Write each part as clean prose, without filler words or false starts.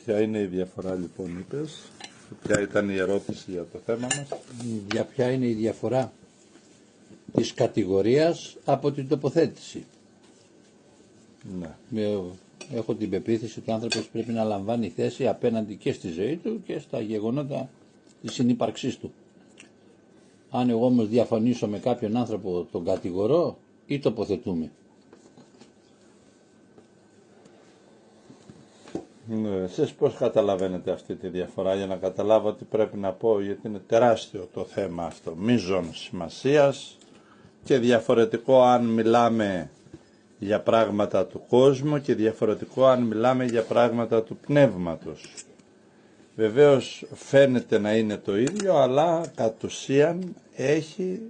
Ποια είναι η διαφορά λοιπόν είπες, ποια ήταν η ερώτηση για το θέμα μας? Για ποια είναι η διαφορά της κατηγορίας από την τοποθέτηση. Ναι. Έχω την πεποίθηση ότι ο άνθρωπος πρέπει να λαμβάνει θέση απέναντι και στη ζωή του και στα γεγονότα της συνύπαρξής του. Αν εγώ όμως διαφωνήσω με κάποιον άνθρωπο, τον κατηγορώ ή τοποθετούμε? Ναι, εσείς πώς καταλαβαίνετε αυτή τη διαφορά? Για να καταλάβω τι πρέπει να πω, γιατί είναι τεράστιο το θέμα αυτό, μείζων σημασίας και διαφορετικό αν μιλάμε για πράγματα του κόσμου και διαφορετικό αν μιλάμε για πράγματα του πνεύματος. Βεβαίως φαίνεται να είναι το ίδιο, αλλά κατ' ουσίαν έχει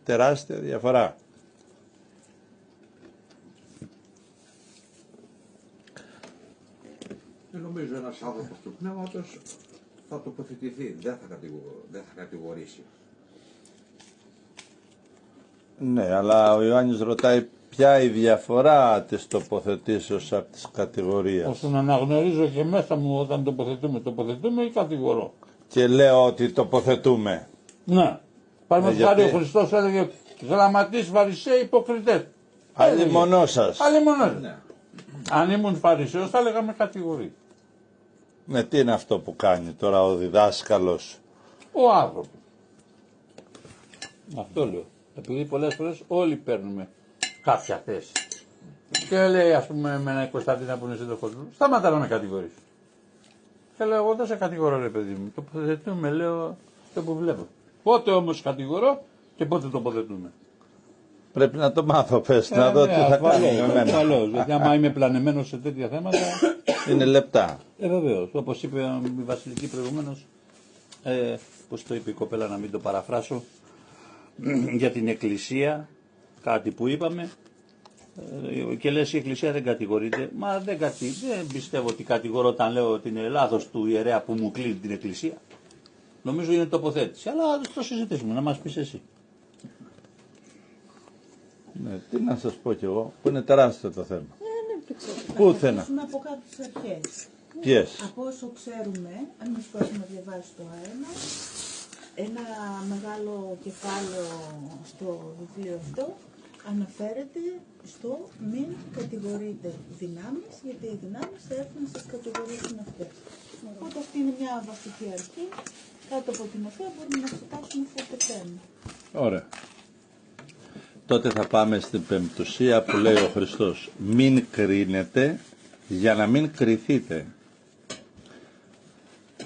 τεράστια διαφορά. Νομίζω ένας άνθρωπος του πνεύματος θα τοποθετηθεί, δεν θα κατηγορήσει. Ναι, αλλά ο Ιωάννης ρωτάει ποια η διαφορά της τοποθετήσεως από της κατηγορίας. Ώστε να αναγνωρίζω και μέσα μου όταν τοποθετούμε ή κατηγορώ. Και λέω ότι τοποθετούμε. Ναι. Παραδείγματος χάρη γιατί? ο Χριστός έλεγε γραμματείς, φαρισαίοι, υποκριτές. Αλλημονό σας. Αλλημονός. Ναι. Αν ήμουν φαρισαίος θα έλεγα με κατηγορεί. Ναι, τι είναι αυτό που κάνει τώρα ο διδάσκαλος? Ο άνθρωπος. Αυτό λέω. Επειδή πολλές φορές όλοι παίρνουμε κάποια θέση. Και λέει ας πούμε με ένα Κωνσταντίνα που είναι σύντροφος μου, σταμάτα να με κατηγορείς. Και λέω εγώ δεν σε κατηγορώ ρε παιδί μου. Τοποθετούμε λέω αυτό που βλέπω. Πότε όμως κατηγορώ και πότε τοποθετούμε. Πρέπει να το μάθω, πες, να δω τι θα κάνει με μένα. Ασφαλώς, γιατί άμα είμαι πλανεμένος σε τέτοια θέματα, Είναι λεπτά. βεβαίως, όπως είπε η Βασιλική προηγουμένως, πώς το είπε η κοπέλα να μην το παραφράσω, για την Εκκλησία, κάτι που είπαμε, και λες η Εκκλησία δεν κατηγορείται. Μα δεν πιστεύω ότι κατηγορώ όταν λέω ότι είναι λάθος του ιερέα που μου κλείνει την Εκκλησία. Νομίζω είναι τοποθέτηση, αλλά το συζητήσουμε, να μας πεις εσύ. Ναι, τι να σας πω κι εγώ, που είναι τεράστιο το θέμα. Δεν ξέρω. Πουθενά. Θα από κάποιες αρχές. Ποιες? Από όσο ξέρουμε, αν μας πω να διαβάσει το αένα, ένα μεγάλο κεφάλαιο στο βιβλίο αυτό αναφέρεται στο μην κατηγορείτε δυνάμεις, γιατί οι δυνάμεις θα έρθουν να σας κατηγορήσουν αυτές. Οπότε αυτή είναι μια βασική αρχή, κάτω από την οποία μπορούμε να εξετάσουμε αυτό το θέμα. Ωραία. Τότε θα πάμε στην πεμπτουσία που λέει ο Χριστός. Μην κρίνετε για να μην κριθείτε.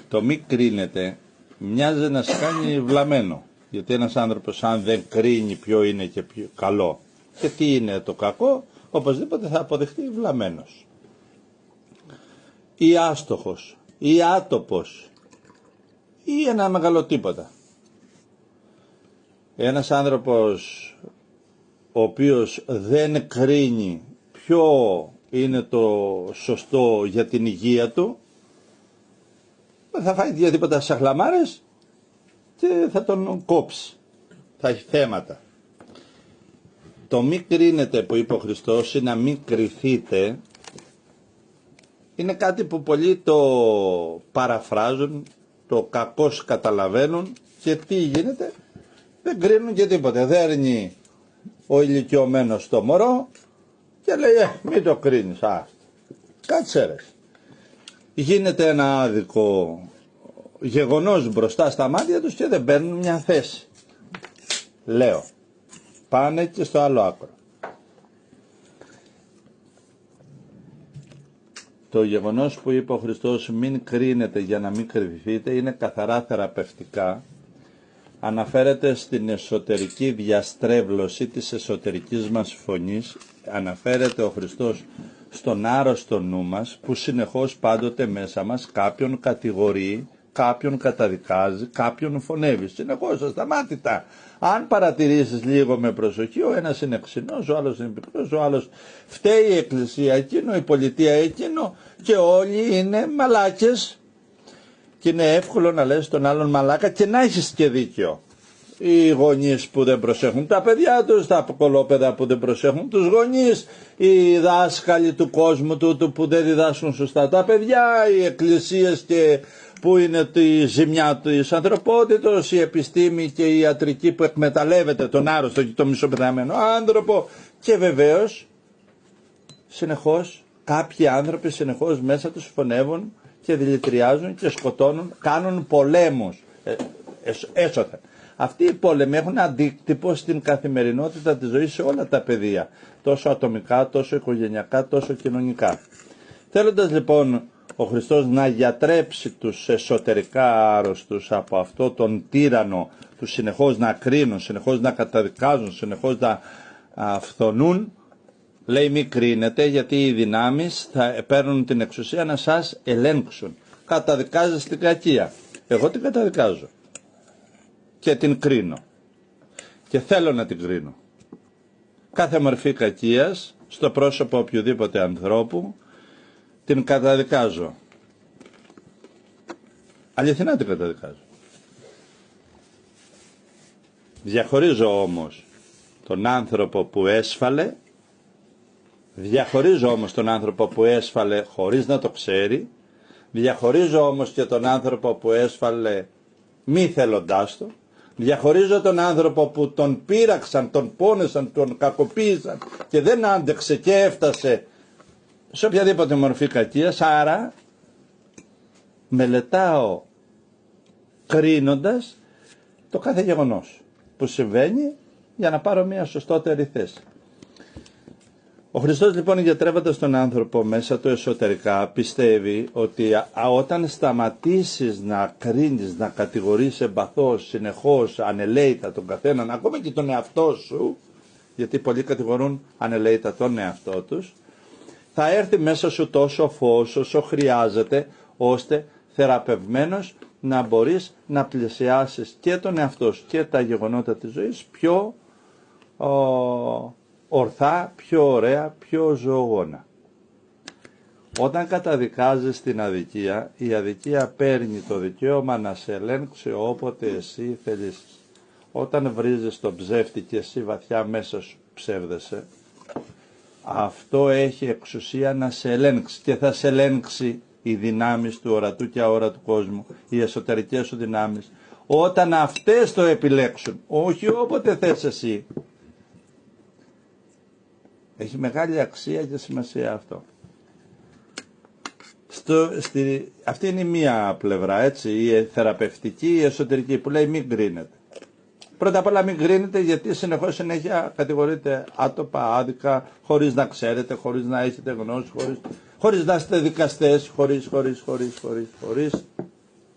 Το μην κρίνετε μοιάζει να σε κάνει βλαμμένο. Γιατί ένας άνθρωπος αν δεν κρίνει ποιο είναι και ποιο καλό και τι είναι το κακό, οπωσδήποτε θα αποδεχτεί βλαμμένος. Ή άστοχος, ή άτοπος, ή ένα μεγάλο τίποτα. Ένας άνθρωπος ο οποίος δεν κρίνει ποιο είναι το σωστό για την υγεία του, θα φάει διατύπωτα σαχλαμάρες και θα τον κόψει. Θα έχει θέματα. Το μη κρίνετε που είπε ο Χριστός ή να μην κριθείτε είναι κάτι που πολλοί το παραφράζουν, το κακώς καταλαβαίνουν και τι γίνεται? Δεν κρίνουν και τίποτε. Δέρνει ο ηλικιωμένος το μωρό και λέει μην το κρίνεις, κάτσε ρε. Γίνεται ένα άδικο γεγονός μπροστά στα μάτια τους και δεν παίρνουν μια θέση. Λέω, πάνε και στο άλλο άκρο. Το γεγονός που είπε ο Χριστός μην κρίνετε για να μην κρυφθείτε είναι καθαρά θεραπευτικά. Αναφέρεται στην εσωτερική διαστρέβλωση της εσωτερικής μας φωνής. Αναφέρεται ο Χριστός στον άρρωστο νου μας που συνεχώς πάντοτε μέσα μας κάποιον κατηγορεί, κάποιον καταδικάζει, κάποιον φωνεύει. Συνεχώς ασταμάτητα. Αν παρατηρήσεις λίγο με προσοχή, ο ένας είναι ξινός, ο άλλος είναι πικρός, ο άλλος φταίει η εκκλησία εκείνο, η πολιτεία εκείνο και όλοι είναι μαλάκες. Και είναι εύκολο να λες τον άλλον μαλάκα και να έχεις και δίκιο. οι γονείς που δεν προσέχουν τα παιδιά τους, τα κολόπεδα που δεν προσέχουν τους γονείς, οι δάσκαλοι του κόσμου τούτου που δεν διδάσκουν σωστά τα παιδιά, οι εκκλησίες και που είναι τη ζημιά της ανθρωπότητος, η επιστήμη και η ιατρική που εκμεταλλεύεται τον άρρωστο και τον μισοπεθαμένο άνθρωπο, και βεβαίως συνεχώς κάποιοι άνθρωποι συνεχώς μέσα τους φωνεύουν και δηλητηριάζουν και σκοτώνουν, κάνουν πολέμους έσωθεν. Αυτοί οι πόλεμοι έχουν αντίκτυπο στην καθημερινότητα της ζωής σε όλα τα πεδία, τόσο ατομικά, τόσο οικογενειακά, τόσο κοινωνικά. Θέλοντας λοιπόν ο Χριστός να γιατρέψει τους εσωτερικά άρρωστους από αυτό τον τύραννο, τους συνεχώς να κρίνουν, συνεχώς να καταδικάζουν, συνεχώς να φθονούν, λέει μη κρίνετε, γιατί οι δυνάμεις θα παίρνουν την εξουσία να σας ελέγξουν. Καταδικάζεις την κακία. Εγώ την καταδικάζω και την κρίνω και θέλω να την κρίνω. Κάθε μορφή κακίας στο πρόσωπο οποιοδήποτε ανθρώπου την καταδικάζω. Αληθινά την καταδικάζω. Διαχωρίζω όμως τον άνθρωπο που έσφαλε, διαχωρίζω όμως τον άνθρωπο που έσφαλε χωρίς να το ξέρει, διαχωρίζω όμως και τον άνθρωπο που έσφαλε μη θέλοντάς το, διαχωρίζω τον άνθρωπο που τον πείραξαν, τον πόνεσαν, τον κακοποίησαν και δεν άντεξε και έφτασε σε οποιαδήποτε μορφή κακίας. Άρα μελετάω κρίνοντας το κάθε γεγονός που συμβαίνει για να πάρω μια σωστότερη θέση. Ο Χριστός λοιπόν, γιατρεύοντας τον άνθρωπο μέσα του εσωτερικά, πιστεύει ότι όταν σταματήσεις να κρίνεις, να κατηγορείς εμπαθώς, συνεχώς, ανελαίητα τον καθέναν, ακόμα και τον εαυτό σου, γιατί πολλοί κατηγορούν ανελαίητα τον εαυτό τους, θα έρθει μέσα σου τόσο φως όσο χρειάζεται, ώστε θεραπευμένος να μπορείς να πλησιάσεις και τον εαυτό σου και τα γεγονότα της ζωής πιο ορθά, πιο ωραία, πιο ζωογόνα. Όταν καταδικάζεις την αδικία, η αδικία παίρνει το δικαίωμα να σε ελέγξει όποτε εσύ θέλεις. Όταν βρίζεις τον ψεύτη και εσύ βαθιά μέσα σου ψεύδεσαι, αυτό έχει εξουσία να σε ελέγξει και θα σε ελέγξει οι δυνάμεις του ορατού και αόρατου κόσμου, οι εσωτερικές σου δυνάμεις, όταν αυτές το επιλέξουν, όχι όποτε θες εσύ. Έχει μεγάλη αξία και σημασία αυτό. Αυτή είναι η μία πλευρά, έτσι, η θεραπευτική, η εσωτερική, που λέει μην κρίνετε. Πρώτα απ' όλα μην κρίνετε, γιατί συνεχώς συνέχεια κατηγορείτε άτοπα, άδικα, χωρίς να ξέρετε, χωρίς να έχετε γνώση, χωρίς να είστε δικαστές, χωρίς.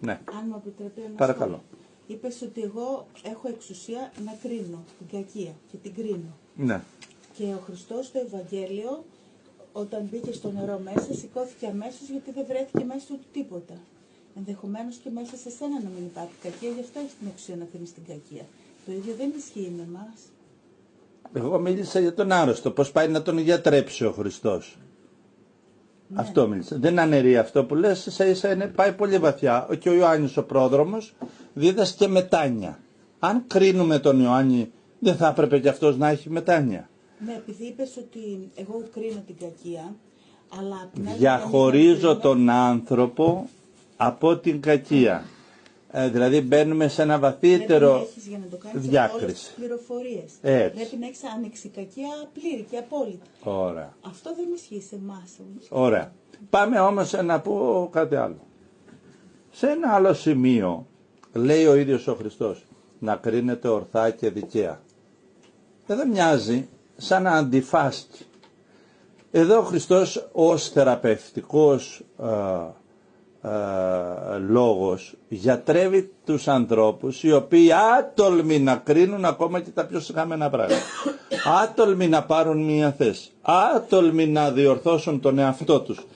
Ναι. Αν μου επιτρέπει ένα Παρακαλώ. σχόλιο. Είπες ότι εγώ έχω εξουσία να κρίνω την κακία και την κρίνω. Ναι. Και ο Χριστός στο Ευαγγέλιο, όταν μπήκε στο νερό μέσα, σηκώθηκε αμέσως γιατί δεν βρέθηκε μέσα του τίποτα. Ενδεχομένως και μέσα σε σένα να μην υπάρχει κακία, γι' αυτό έχεις την εξουσία να κρίνεις την κακία. Το ίδιο δεν ισχύει με εμάς. Εγώ μίλησα για τον άρρωστο, πώς πάει να τον γιατρέψει ο Χριστός. Ναι. Αυτό μίλησα. Δεν αναιρεί αυτό που λες, ίσα-ίσα πάει πολύ βαθιά. Και ο Ιωάννης ο πρόδρομος δίδασκε μετάνοια. Αν κρίνουμε τον Ιωάννη, δεν θα έπρεπε και αυτός να έχει μετάνοια. Ναι, επειδή είπες ότι εγώ κρίνω την κακία, αλλά... Διαχωρίζω τον άνθρωπο από την κακία. Δηλαδή μπαίνουμε σε ένα βαθύτερο πρέπει να έχεις, για να το κάνεις, διάκριση. όλες τις πληροφορίες. Έτσι. Πρέπει να έχεις ανεξικακία πλήρη και απόλυτη. Ωραία. Αυτό δεν ισχύει σε εμάς. Ωραία. Πάμε όμως να πω κάτι άλλο. Σε ένα άλλο σημείο λέει ο ίδιος ο Χριστός να κρίνεται ορθά και δικαία. Εδώ μοιάζει σαν να αντιφάσκει. Εδώ ο Χριστός ως θεραπευτικός λόγος γιατρεύει τους ανθρώπους οι οποίοι άτολμοι να κρίνουν ακόμα και τα πιο σιγάμενα πράγματα. Άτολμοι να πάρουν μία θέση. Άτολμοι να διορθώσουν τον εαυτό τους.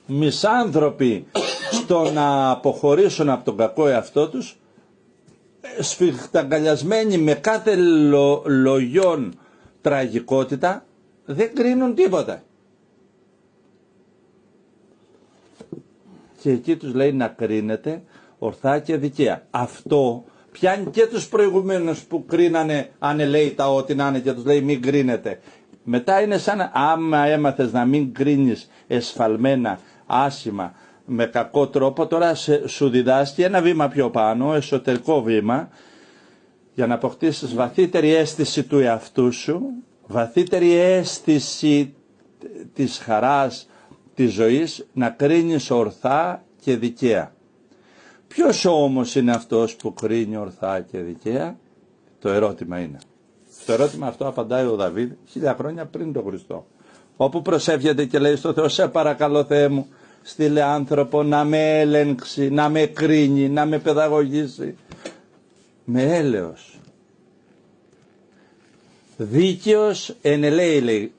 Μισάνθρωποι στο να αποχωρήσουν από τον κακό εαυτό τους, σφιχταγκαλιασμένοι με κάθε λογιόν τραγικότητα, δεν κρίνουν τίποτα. Και εκεί τους λέει να κρίνετε ορθά και δικαία. Αυτό Πιάνει και τους προηγουμένους που κρίνανε ανελαίητα ό,τι να είναι και τους λέει μην κρίνετε. Μετά είναι σαν άμα έμαθες να μην κρίνεις εσφαλμένα, άσημα, με κακό τρόπο, τώρα σου διδάσκει ένα βήμα πιο πάνω, εσωτερικό βήμα, για να αποκτήσεις βαθύτερη αίσθηση του εαυτού σου, βαθύτερη αίσθηση της χαράς της ζωής, να κρίνεις ορθά και δικαία. Ποιος όμως είναι αυτός που κρίνει ορθά και δικαία? Το ερώτημα είναι. Το ερώτημα αυτό απαντάει ο Δαβίδ 1000 χρόνια πριν τον Χριστό. Όπου προσεύχεται και λέει στο Θεό, σε παρακαλώ Θεέ μου, στείλε άνθρωπο να με έλεγξει, να με κρίνει, να με παιδαγωγήσει. Με έλεος. Δίκαιος ενελέει, λέει.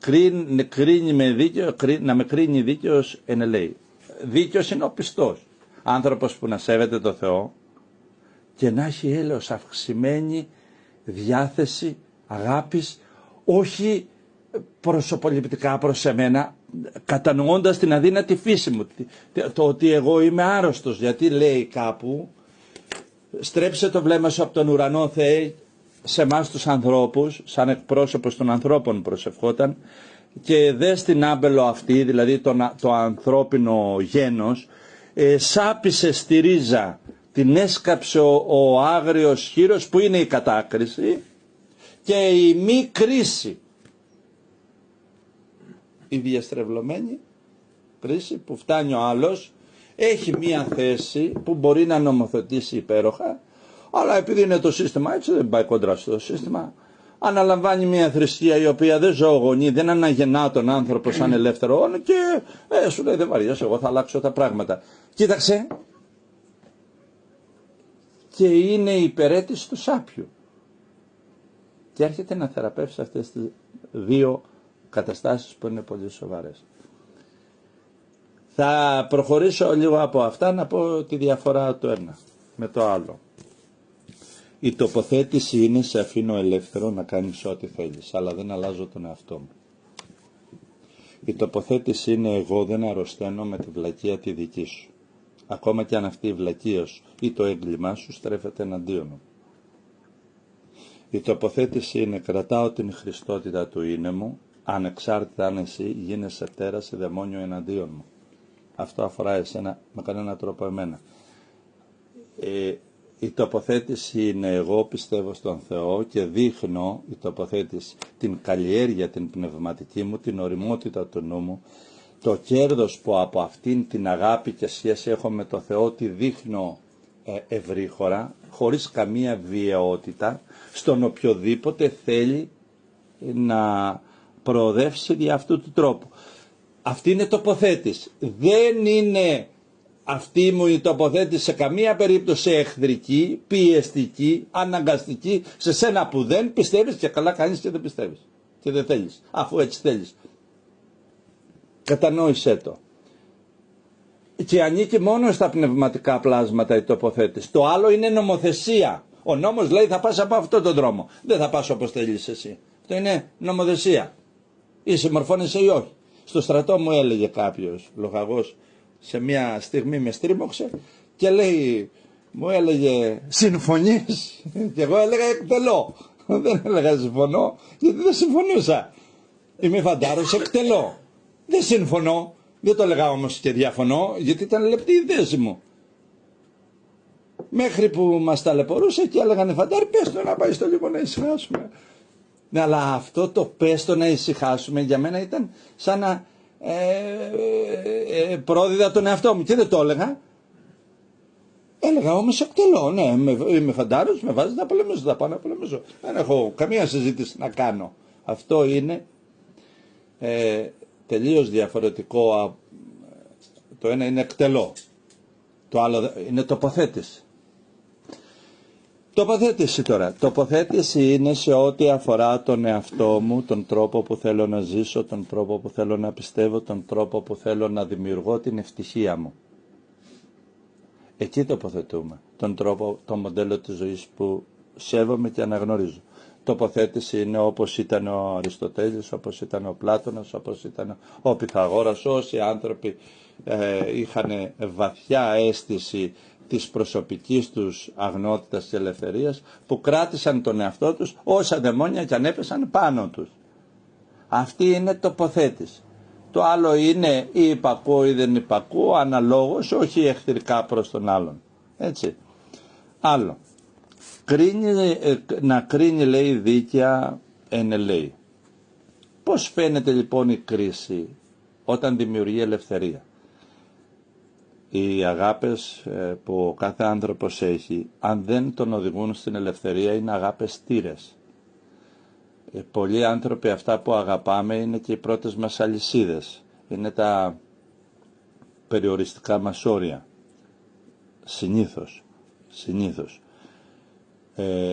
Κρίνει με δίκαιο, να με κρίνει δίκαιος ενελέει. Δίκαιος είναι ο πιστός. Άνθρωπος που να σέβεται το Θεό και να έχει έλεος, αυξημένη διάθεση αγάπης, όχι προσωποληπτικά προς εμένα, κατανοώντας την αδύνατη φύση μου, το ότι εγώ είμαι άρρωστος, γιατί λέει κάπου, στρέψε το βλέμμα σου από τον ουρανό Θεέ σε εμάς τους ανθρώπους, σαν εκπρόσωπος των ανθρώπων προσευχόταν, και δες την άμπελο αυτή, δηλαδή το ανθρώπινο γένος, σάπισε στη ρίζα, την έσκαψε ο άγριος χείρος που είναι η κατάκριση και η μη κρίση, η διαστρεβλωμένη κρίση που φτάνει ο άλλος, έχει μία θέση που μπορεί να νομοθετήσει υπέροχα, αλλά επειδή είναι το σύστημα έτσι, δεν πάει κόντρα στο σύστημα, αναλαμβάνει μια θρησκεία η οποία δεν ζωογονεί, δεν αναγεννά τον άνθρωπο σαν ελεύθερο και σου λέει δεν βαριέσαι, εγώ θα αλλάξω τα πράγματα. Κοίταξε, και είναι η υπερέτηση του σάπιου. Και έρχεται να θεραπεύσει αυτές τις δύο καταστάσεις που είναι πολύ σοβαρές. Θα προχωρήσω λίγο από αυτά να πω τη διαφορά το ένα με το άλλο. Η τοποθέτηση είναι σε αφήνω ελεύθερο να κάνεις ό,τι θέλεις, αλλά δεν αλλάζω τον εαυτό μου. Η τοποθέτηση είναι εγώ δεν αρρωσταίνω με τη βλακεία τη δική σου. Ακόμα και αν αυτή η βλακεία σου ή το έγκλημά σου στρέφεται εναντίον μου. Η τοποθέτηση είναι κρατάω την χριστότητα του είναι μου, ανεξάρτητα αν εσύ γίνεσαι τέρας ή δαιμόνιο εναντίον μου. Αυτό αφορά εσένα με κανένα τρόπο εμένα. Η τοποθέτηση είναι εγώ πιστεύω στον Θεό και δείχνω η τοποθέτηση την καλλιέργεια την πνευματική μου, την ωριμότητα του νου μου, το κέρδος που από αυτήν την αγάπη και σχέση έχω με το Θεό τη δείχνω ευρύχωρα, χωρίς καμία βιαιότητα, στον οποιοδήποτε θέλει να προοδεύσει δια αυτού του τρόπου. Αυτή είναι τοποθέτηση. Δεν είναι αυτή μου η τοποθέτηση σε καμία περίπτωση εχθρική, πιεστική, αναγκαστική, σε σένα που δεν πιστεύεις και καλά κάνεις και δεν πιστεύεις και δεν θέλεις, αφού έτσι θέλεις. Κατανόησέ το. Και ανήκει μόνο στα πνευματικά πλάσματα η τοποθέτηση. Το άλλο είναι νομοθεσία. Ο νόμος λέει θα πας από αυτόν τον δρόμο. Δεν θα πας όπως θέλεις εσύ. Αυτό είναι νομοθεσία. Ή συμμορφώνεσαι ή όχι. Στο στρατό μου έλεγε κάποιος λοχαγός, σε μια στιγμή με στρίμωξε και λέει, μου έλεγε συμφωνείς? Και εγώ έλεγα εκτελώ. Δεν έλεγα συμφωνώ γιατί δεν συμφωνούσα. Είμαι φαντάρος, εκτελώ. Δεν συμφωνώ. Δεν το έλεγα όμως και διαφωνώ γιατί ήταν λεπτή η θέση μου. Μέχρι που μας ταλαιπωρούσε και έλεγανε φαντάρι πες το να πάει στο λίγο να ησυχάσουμε. Ναι, αλλά αυτό το πες το να ησυχάσουμε για μένα ήταν σαν να πρόδιδα τον εαυτό μου και δεν το έλεγα. Έλεγα όμως εκτελώ, ναι, είμαι φαντάρος, με βάζει να πολεμήσω, θα πάω να πολεμήσω. Δεν έχω καμία συζήτηση να κάνω. Αυτό είναι τελείως διαφορετικό. Το ένα είναι εκτελώ, το άλλο είναι τοποθέτηση. Τοποθέτηση τώρα. Τοποθέτηση είναι σε ό,τι αφορά τον εαυτό μου, τον τρόπο που θέλω να ζήσω, τον τρόπο που θέλω να πιστεύω, τον τρόπο που θέλω να δημιουργώ την ευτυχία μου. Εκεί τοποθετούμε τον τρόπο, το μοντέλο της ζωής που σέβομαι και αναγνωρίζω. Τοποθέτηση είναι όπως ήταν ο Αριστοτέλης, όπως ήταν ο Πλάτωνας, όπως ήταν ο Πυθαγόρας. Όσοι άνθρωποι είχαν βαθιά αίσθηση της προσωπικής τους αγνότητας και ελευθερίας, που κράτησαν τον εαυτό τους όσα δαιμόνια κι αν έπεσαν πάνω τους. Αυτή είναι τοποθέτηση. Το άλλο είναι ή υπακούω ή δεν υπακούω, αναλόγως, όχι εχθρικά προς τον άλλον. Έτσι. Άλλο. Να κρίνει, λέει, δίκαια ενελέει. Πώς φαίνεται λοιπόν η κρίση όταν δημιουργεί ελευθερία? Οι αγάπες που ο κάθε άνθρωπος έχει, αν δεν τον οδηγούν στην ελευθερία, είναι αγάπες στήρες. Πολλοί άνθρωποι, αυτά που αγαπάμε, είναι και οι πρώτες μας αλυσίδες. Είναι τα περιοριστικά μας όρια. Συνήθως.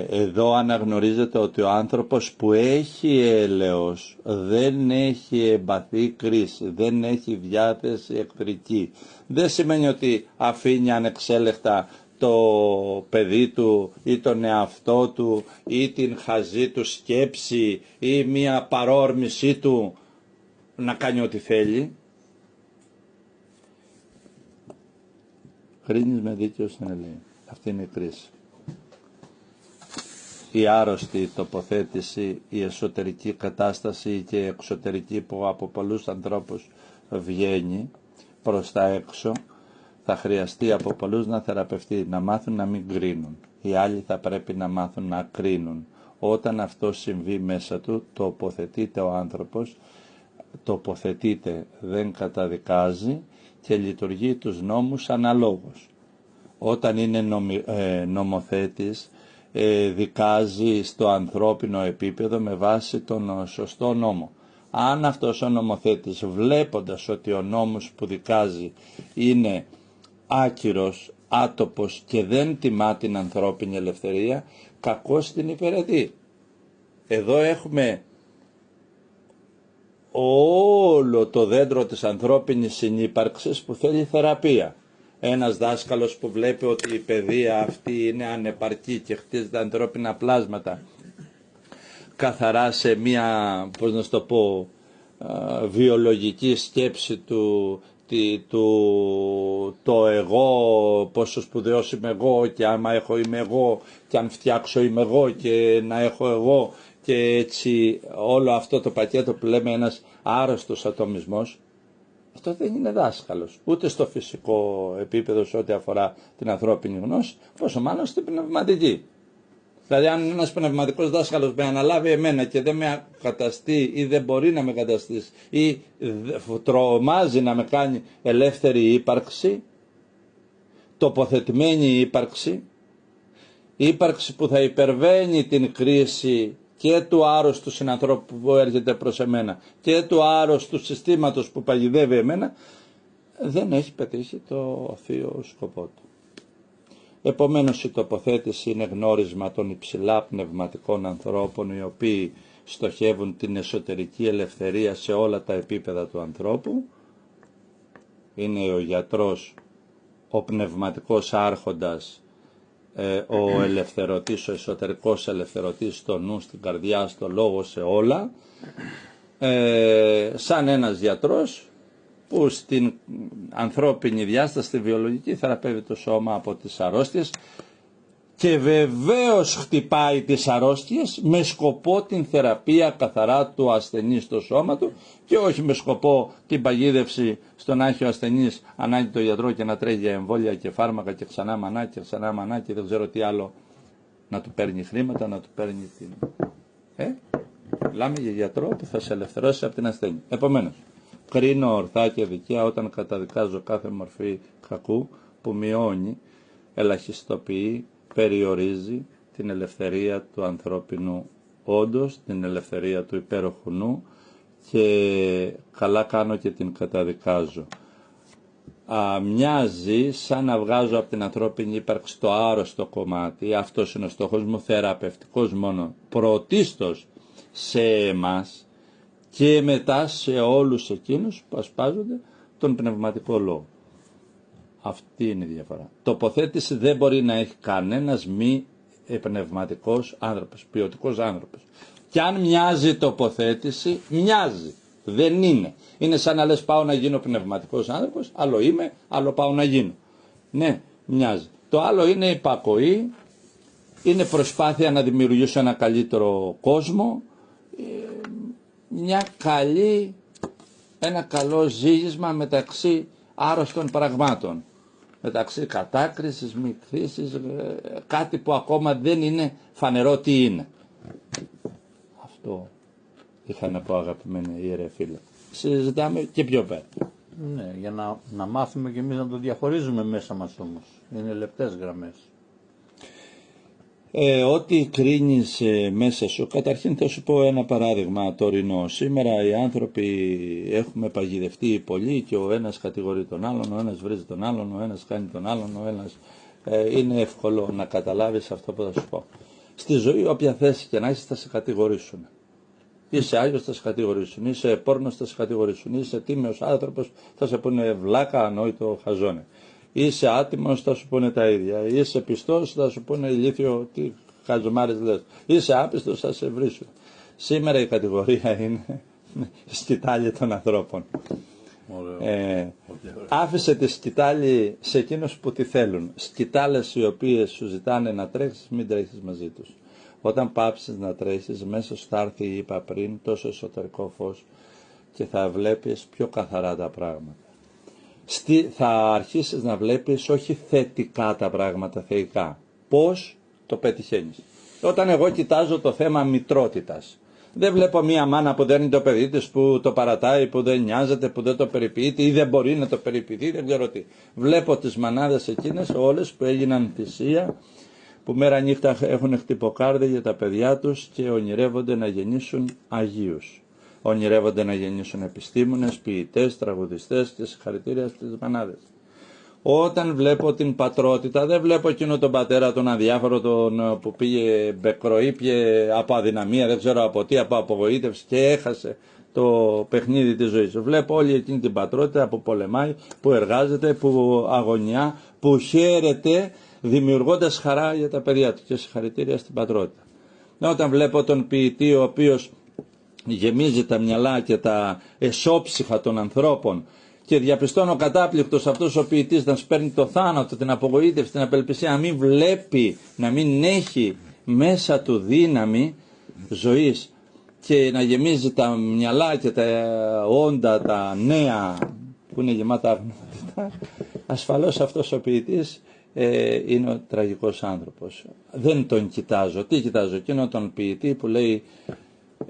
Εδώ αναγνωρίζεται ότι ο άνθρωπος που έχει έλεος δεν έχει εμπαθή κρίση, δεν έχει διάθεση εχθρική. Δεν σημαίνει ότι αφήνει ανεξέλεκτα το παιδί του ή τον εαυτό του ή την χαζή του σκέψη ή μια παρόρμησή του να κάνει ό,τι θέλει. Κρίνεις με δίκαιο συνελέει. Αυτή είναι η κρίση. Η άρρωστη τοποθέτηση, η εσωτερική κατάσταση και η εξωτερική που από πολλούς ανθρώπους βγαίνει προς τα έξω, θα χρειαστεί από πολλούς να θεραπευτεί, να μάθουν να μην κρίνουν. Οι άλλοι θα πρέπει να μάθουν να κρίνουν. Όταν αυτό συμβεί μέσα του, τοποθετείται ο άνθρωπος, τοποθετείται, δεν καταδικάζει και λειτουργεί τους νόμους αναλόγως. Όταν είναι νομοθέτης, δικάζει στο ανθρώπινο επίπεδο με βάση τον σωστό νόμο. Αν αυτός ο νομοθέτης, βλέποντας ότι ο νόμος που δικάζει είναι άκυρος, άτοπος και δεν τιμά την ανθρώπινη ελευθερία, κακώς την υπηρετεί. Εδώ έχουμε όλο το δέντρο της ανθρώπινης συνύπαρξης που θέλει θεραπεία. Ένας δάσκαλος που βλέπει ότι η παιδεία αυτή είναι ανεπαρκή και χτίζει τα ανθρώπινα πλάσματα καθαρά σε μια, πώς να το πω, βιολογική σκέψη του, το εγώ, πόσο σπουδαίος είμαι εγώ και άμα έχω είμαι εγώ και αν φτιάξω είμαι εγώ και να έχω εγώ και έτσι όλο αυτό το πακέτο που λέμε ένας άρρωστος ατομισμός, αυτό δεν είναι δάσκαλος, ούτε στο φυσικό επίπεδο σε ό,τι αφορά την ανθρώπινη γνώση, πόσο μάλλον στην πνευματική. Δηλαδή αν ένας πνευματικός δάσκαλος με αναλάβει εμένα και δεν με καταστεί ή δεν μπορεί να με καταστήσει ή τρομάζει να με κάνει ελεύθερη ύπαρξη, τοποθετημένη ύπαρξη που θα υπερβαίνει την κρίση και του άρρωστου συνανθρώπου που έρχεται προς εμένα και του άρρωστου συστήματος που παγιδεύει εμένα, δεν έχει πετύχει το θείο σκοπό του. Επομένως η τοποθέτηση είναι γνώρισμα των υψηλά πνευματικών ανθρώπων, οι οποίοι στοχεύουν την εσωτερική ελευθερία σε όλα τα επίπεδα του ανθρώπου. Είναι ο γιατρός, ο πνευματικός άρχοντας, ο ελευθερωτής, ο εσωτερικός ελευθερωτής στο νου, στην καρδιά, στο λόγο, σε όλα, σαν ένας γιατρός που στην ανθρώπινη διάσταση, στη βιολογική, θεραπεύει το σώμα από τις αρρώστιες και βεβαίως χτυπάει τις αρρώστιες με σκοπό την θεραπεία καθαρά του ασθενή στο σώμα του και όχι με σκοπό την παγίδευση στο να έχει ο ασθενής ανάγκη το γιατρό και να τρέχει για εμβόλια και φάρμακα και ξανά μανάκι και ξανά μανάκι και δεν ξέρω τι άλλο, να του παίρνει χρήματα, να του παίρνει την... Μιλάμε για γιατρό που θα σε ελευθερώσει από την ασθένεια. Επομένως, κρίνω ορθά και δικαία όταν καταδικάζω κάθε μορφή κακού που μειώνει, ελαχιστοποιεί, περιορίζει την ελευθερία του ανθρώπινου όντως, την ελευθερία του υπέροχου νου και καλά κάνω και την καταδικάζω. Μοιάζει σαν να βγάζω από την ανθρώπινη ύπαρξη το άρρωστο κομμάτι, αυτός είναι ο στόχος μου, θεραπευτικός μόνο, πρωτίστως σε εμάς και μετά σε όλους εκείνους που ασπάζονται τον πνευματικό λόγο. Αυτή είναι η διαφορά. Τοποθέτηση δεν μπορεί να έχει κανένας μη πνευματικός άνθρωπος, ποιοτικός άνθρωπος. Και αν μοιάζει τοποθέτηση, μοιάζει. Δεν είναι. Είναι σαν να λες πάω να γίνω πνευματικός άνθρωπος, άλλο είμαι, άλλο πάω να γίνω. Ναι, μοιάζει. Το άλλο είναι υπακοή, είναι προσπάθεια να δημιουργήσω ένα καλύτερο κόσμο, ένα καλό ζήγισμα μεταξύ άρρωστων πραγμάτων, μεταξύ κατάκρισης, μικρήσης, κάτι που ακόμα δεν είναι φανερό τι είναι. Αυτό είχα να πω, αγαπημένοι ιερέ φίλε. Συζητάμε και πιο πέρα. Ναι, για να μάθουμε και εμείς να το διαχωρίζουμε μέσα μας όμως. Είναι λεπτές γραμμές. Ό,τι κρίνεις μέσα σου, καταρχήν θα σου πω ένα παράδειγμα τωρινό. Σήμερα οι άνθρωποι έχουμε παγιδευτεί πολύ και ο ένας κατηγορεί τον άλλον, ο ένας βρίζει τον άλλον, ο ένας κάνει τον άλλον, ο ένας... είναι εύκολο να καταλάβεις αυτό που θα σου πω. Στη ζωή όποια θέση και να είσαι θα σε κατηγορήσουν. Είσαι Άγιος θα σε κατηγορήσουν, είσαι πόρνος θα σε κατηγορήσουν, είσαι τίμιος άνθρωπος θα σε πούνε βλάκα, ανόητο, χαζόνε. Είσαι άτιμος θα σου πούνε τα ίδια, είσαι πιστός θα σου πούνε ηλίθιο, τι χαζομάρες λες, είσαι άπιστος θα σε βρίσουν. Σήμερα η κατηγορία είναι σκητάλη των ανθρώπων. Άφησε τη σκητάλη σε εκείνους που τη θέλουν. Σκητάλες οι οποίες σου ζητάνε να τρέξεις, μην τρέχεις μαζί τους. Όταν πάψεις να τρέχεις, μέσα σου θα έρθει, είπα πριν, τόσο εσωτερικό φως και θα βλέπεις πιο καθαρά τα πράγματα. Θα αρχίσεις να βλέπεις όχι θετικά τα πράγματα, θεϊκά. Πώς το πετυχαίνεις. Όταν εγώ κοιτάζω το θέμα μητρότητας, δεν βλέπω μία μάνα που δένει το παιδί της, που το παρατάει, που δεν νοιάζεται, που δεν το περιποιείται ή δεν μπορεί να το περιποιηθεί, δεν ξέρω τι. Βλέπω τις μανάδες εκείνες όλες που έγιναν θυσία, που μέρα νύχτα έχουν χτυποκάρδια για τα παιδιά τους και ονειρεύονται να γεννήσουν Αγίους. Ονειρεύονται να γεννήσουν επιστήμονες, ποιητές, τραγουδιστές και συγχαρητήρια στις μανάδες. Όταν βλέπω την πατρότητα, δεν βλέπω εκείνο τον πατέρα τον αδιάφορο, τον που πήγε μπεκροήπιε από αδυναμία, δεν ξέρω από τι, από απογοήτευση και έχασε το παιχνίδι της ζωής. Βλέπω όλη εκείνη την πατρότητα που πολεμάει, που εργάζεται, που αγωνιά, που χαίρεται, δημιουργώντας χαρά για τα παιδιά του και συγχαρητήρια στην πατρότητα. Όταν βλέπω τον ποιητή ο οποίος γεμίζει τα μυαλά και τα εσώψυχα των ανθρώπων και διαπιστώνω κατάπληκτος αυτός ο ποιητής να σπέρνει το θάνατο, την απογοήτευση, την απελπισία, να μην βλέπει, να μην έχει μέσα του δύναμη ζωής και να γεμίζει τα μυαλά και τα όντα, τα νέα που είναι γεμάτα αγνότητα, ασφαλώς αυτός ο ποιητής είναι ο τραγικός άνθρωπος. Δεν τον κοιτάζω. Τι κοιτάζω? Εκείνο τον ποιητή που λέει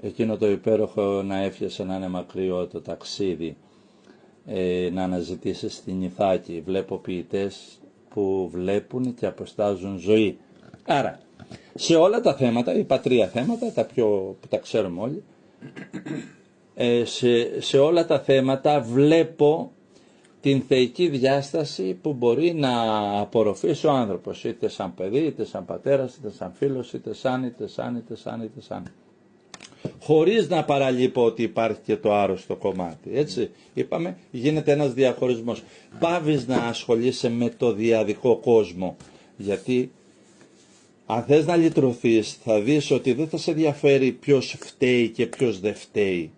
εκείνο το υπέροχο να έφτιασε να είναι μακριό το ταξίδι, να αναζητήσεις την Ιθάκη. Βλέπω ποιητές που βλέπουν και αποστάζουν ζωή. Άρα, σε όλα τα θέματα, είπα τρία θέματα, τα πιο που τα ξέρουμε όλοι, σε όλα τα θέματα βλέπω την θεϊκή διάσταση που μπορεί να απορροφήσει ο άνθρωπος, είτε σαν παιδί, είτε σαν πατέρας, είτε σαν φίλος, είτε σαν. Χωρίς να παραλείπω ότι υπάρχει και το άρρωστο κομμάτι, έτσι. Είπαμε, γίνεται ένας διαχωρισμός. Πάβεις να ασχολείσαι με το διαδικό κόσμο, γιατί αν θες να λυτρωθείς θα δεις ότι δεν θα σε ενδιαφέρει ποιος φταίει και ποιος δεν φταίει.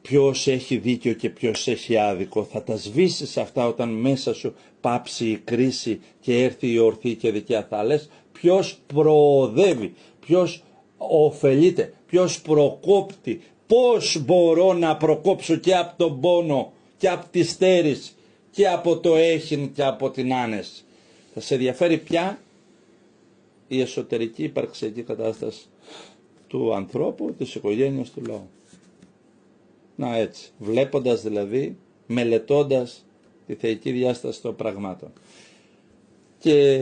Ποιος έχει δίκιο και ποιος έχει άδικο. Θα τα σβήσεις αυτά όταν μέσα σου πάψει η κρίση και έρθει η ορθή και δικιά. Θα λες ποιος προοδεύει, ποιος ωφελείται, ποιος προκόπτει. Πώς μπορώ να προκόψω και από τον πόνο και από τη στέρηση και από το έχειν και από την άνεση. Θα σε ενδιαφέρει πια η εσωτερική υπαρξιακή κατάσταση του ανθρώπου, της οικογένειας, του λαού. Να έτσι, βλέποντας δηλαδή, μελετώντας τη θεϊκή διάσταση των πραγμάτων. Και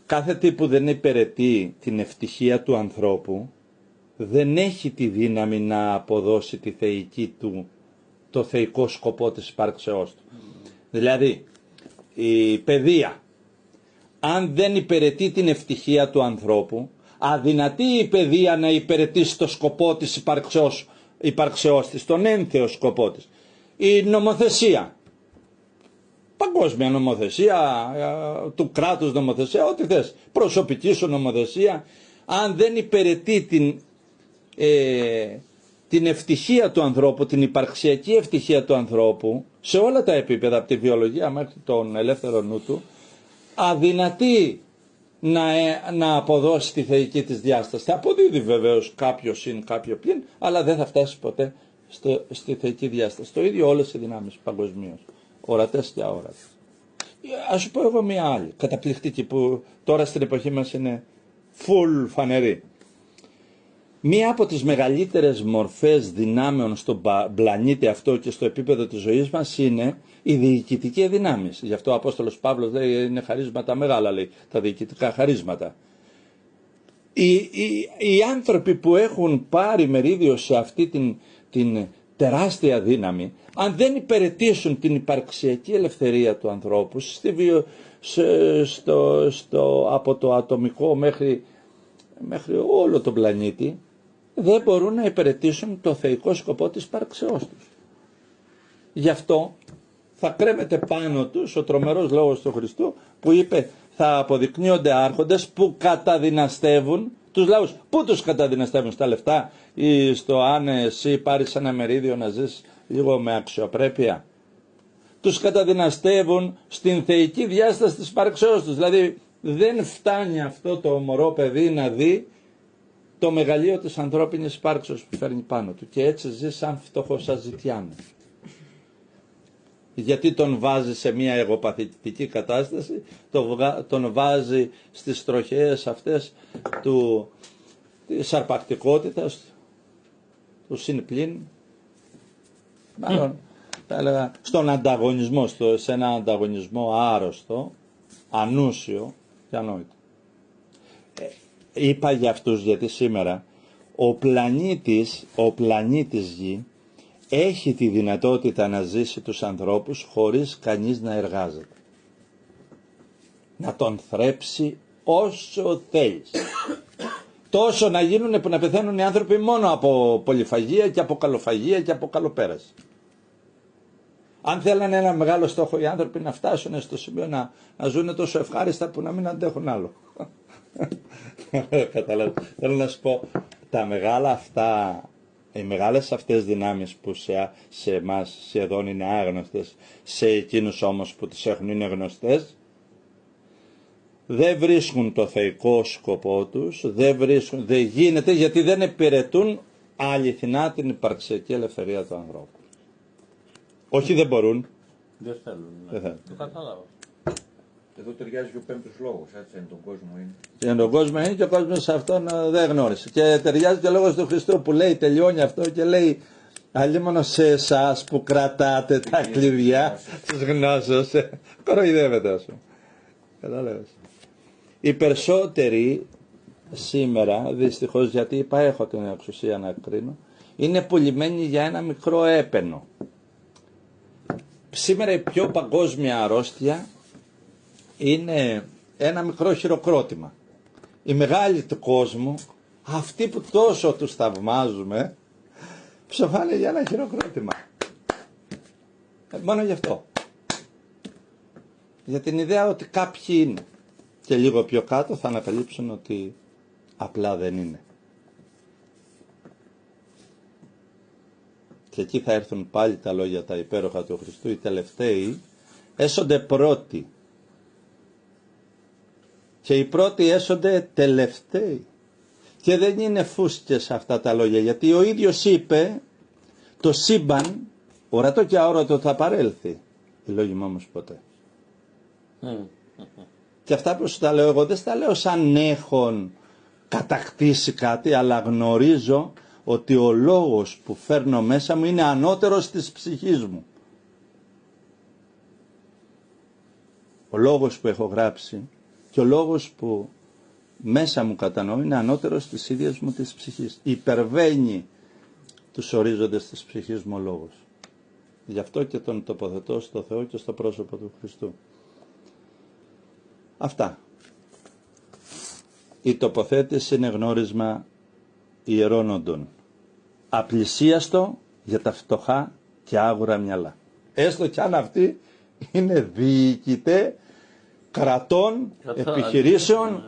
κάθε τι που δεν υπηρετεί την ευτυχία του ανθρώπου, δεν έχει τη δύναμη να αποδώσει τη θεϊκή του, το θεϊκό σκοπό της υπάρξεώς του. Δηλαδή, η παιδεία, αν δεν υπηρετεί την ευτυχία του ανθρώπου, αδυνατεί η παιδεία να υπηρετήσει το σκοπό της υπαρξεώς της, τον ένθεο σκοπό της. Η νομοθεσία, παγκόσμια νομοθεσία, του κράτους νομοθεσία, ό,τι θες, προσωπική σου νομοθεσία, αν δεν υπηρετεί την ευτυχία του ανθρώπου, την υπαρξιακή ευτυχία του ανθρώπου, σε όλα τα επίπεδα, από τη βιολογία μέχρι τον ελεύθερο νου του, αδυνατεί να αποδώσει τη θεϊκή της διάσταση. Θα αποδίδει βεβαίως κάποιο συν, κάποιο πλην, αλλά δεν θα φτάσει ποτέ στη θεϊκή διάσταση. Το ίδιο όλες οι δυνάμεις παγκοσμίως, ορατές και αόρατες. Ας σου πω εγώ μια άλλη, καταπληκτική, που τώρα στην εποχή μας είναι full φανερή. Μία από τις μεγαλύτερες μορφές δυνάμεων στον πλανήτη αυτό και στο επίπεδο της ζωής μας είναι οι διοικητικές δυνάμεις. Γι' αυτό ο Απόστολος Παύλος λέει είναι χαρίσματα μεγάλα, λέει, τα διοικητικά χαρίσματα. Οι άνθρωποι που έχουν πάρει μερίδιο σε αυτή την τεράστια δύναμη, αν δεν υπηρετήσουν την υπαρξιακή ελευθερία του ανθρώπου από το ατομικό μέχρι όλο τον πλανήτη, δεν μπορούν να υπηρετήσουν το θεϊκό σκοπό της υπάρξεώς τους. Γι' αυτό θα κρέμεται πάνω τους ο τρομερός λόγος του Χριστού που είπε θα αποδεικνύονται άρχοντες που καταδυναστεύουν τους λαούς. Πού τους καταδυναστεύουν? Στα λεφτά ή στο αν εσύ πάρεις ένα μερίδιο να ζεις λίγο με αξιοπρέπεια? Τους καταδυναστεύουν στην θεϊκή διάσταση της υπάρξεώς τους. Δηλαδή δεν φτάνει αυτό το μωρό παιδί να δει το μεγαλείο της ανθρώπινης υπάρξεως που φέρνει πάνω του και έτσι ζει σαν φτωχός αζητιάνος. Γιατί τον βάζει σε μια εγωπαθητική κατάσταση, τον βάζει στις τροχές αυτές της αρπακτικότητας, του συν-πλην, μάλλον θα έλεγα στον ανταγωνισμό, σε ένα ανταγωνισμό άρρωστο, ανούσιο και ανόητο. Είπα για αυτούς γιατί σήμερα ο πλανήτης Γη έχει τη δυνατότητα να ζήσει τους ανθρώπους χωρίς κανείς να εργάζεται. Να τον θρέψει όσο θέλεις. Τόσο να γίνουν που να πεθαίνουν οι άνθρωποι μόνο από πολυφαγία και από καλοφαγία και από καλοπέραση. Αν θέλανε ένα μεγάλο στόχο οι άνθρωποι να φτάσουν στο σημείο να ζουν τόσο ευχάριστα που να μην αντέχουν άλλο. Θέλω να σου πω, οι μεγάλες αυτές δυνάμεις που σε εμάς σχεδόν είναι άγνωστες, σε εκείνους όμως που τις έχουν είναι γνωστές, δεν βρίσκουν το θεϊκό σκοπό τους, δεν γίνεται γιατί δεν υπηρετούν αληθινά την υπαρξιακή ελευθερία του ανθρώπου. Όχι δεν μπορούν. Δεν θέλουν. Το κατάλαβα. Εδώ ταιριάζει και ο πέμπτος λόγος, έτσι είναι, τον κόσμο είναι. Και τον κόσμο είναι και ο κόσμος αυτόν δεν γνώρισε. Και ταιριάζει και ο λόγος του Χριστού που λέει, τελειώνει αυτό και λέει, αλλήμωνο σε εσάς που κρατάτε τα κλειδιά της γνώσεως, κοροϊδεύετε όσο. Κατάλαβες. Οι περισσότεροι σήμερα, δυστυχώς, γιατί είπα έχω την εξουσία να κρίνω, είναι πουλημένοι για ένα μικρό έπαινο. Σήμερα η πιο παγκόσμια αρρώστια είναι ένα μικρό χειροκρότημα. Οι μεγάλοι του κόσμου, αυτοί που τόσο τους θαυμάζουμε, ψοφάνε για ένα χειροκρότημα. Μόνο γι' αυτό. Για την ιδέα ότι κάποιοι είναι. Και λίγο πιο κάτω θα ανακαλύψουν ότι απλά δεν είναι. Και εκεί θα έρθουν πάλι τα λόγια τα υπέροχα του Χριστού, οι τελευταίοι έσονται πρώτοι. Και οι πρώτοι έσονται τελευταίοι. Και δεν είναι φούσκες αυτά τα λόγια, γιατί ο ίδιος είπε το σύμπαν, ορατό και αόρατο θα παρέλθει. Οι λόγοι μου όμως ποτέ. Και αυτά που σου τα λέω εγώ δεν στα λέω σαν έχουν κατακτήσει κάτι, αλλά γνωρίζω ότι ο λόγος που φέρνω μέσα μου είναι ανώτερος της ψυχής μου. Ο λόγος που έχω γράψει και ο λόγος που μέσα μου κατανοώ είναι ανώτερος της ίδιας μου της ψυχής. Υπερβαίνει τους ορίζοντες της ψυχής μου ο λόγος. Γι' αυτό και τον τοποθετώ στο Θεό και στο πρόσωπο του Χριστού. Αυτά. Η τοποθέτηση είναι γνώρισμα ιερών οντών. Απλησίαστο για τα φτωχά και άγουρα μυαλά. Έστω κι αν αυτοί είναι διοικητές κρατών, επιχειρήσεων,